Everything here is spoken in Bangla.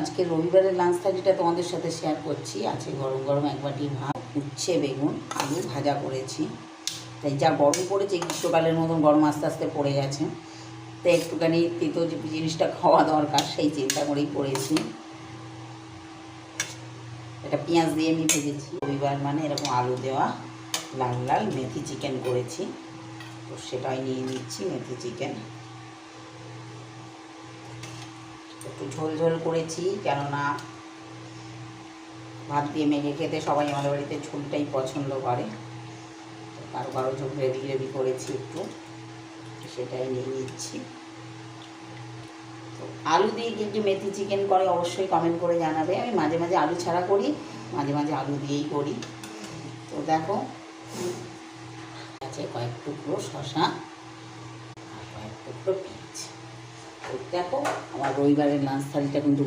আজকে রবিবারের লাঞ্চ থালিটা তোমাদের সাথে শেয়ার করছি। আছে গরম গরম এক বাটি ভাত, উচ্ছে বেগুন আলু ভাজা করেছি। তাই যা গরম পড়েছে, গ্রীষ্মকালের মতন গরম আস্তে আস্তে পড়ে গেছে, তাই একটুখানি তেতো যে জিনিসটা খাওয়া দরকার সেই চিন্তা করেই করেছি। এটা পেঁয়াজ দিয়ে আমি ভেজেছি। রবিবার মানে এরকম আলু দেওয়া লাল লাল মেথি চিকেন করেছি, তো সেটাই নিয়ে নিচ্ছি। মেথি চিকেন একটু ঝোল ঝোল করেছি, কেননা ভাত দিয়ে মেখে খেতে সবাই আমাদের বাড়িতে ঝোলটাই পছন্দ করে। কারো কারো ঝোল গ্রেভি গ্রেভি করেছি একটু, সেটাই নিয়ে নিচ্ছি। তো আলু দিয়ে কিন্তু মেথি চিকেন করে অবশ্যই কমেন্ট করে জানাবে। আমি মাঝে মাঝে আলু ছাড়া করি, মাঝে মাঝে আলু দিয়েই করি। তো দেখো আছে কয়েক টুকরো শসা আর কয়েক টুকরো পেঁয়াজ। তো দেখো আমার রবিবারের লাঞ্চ থালিটা কিন্তু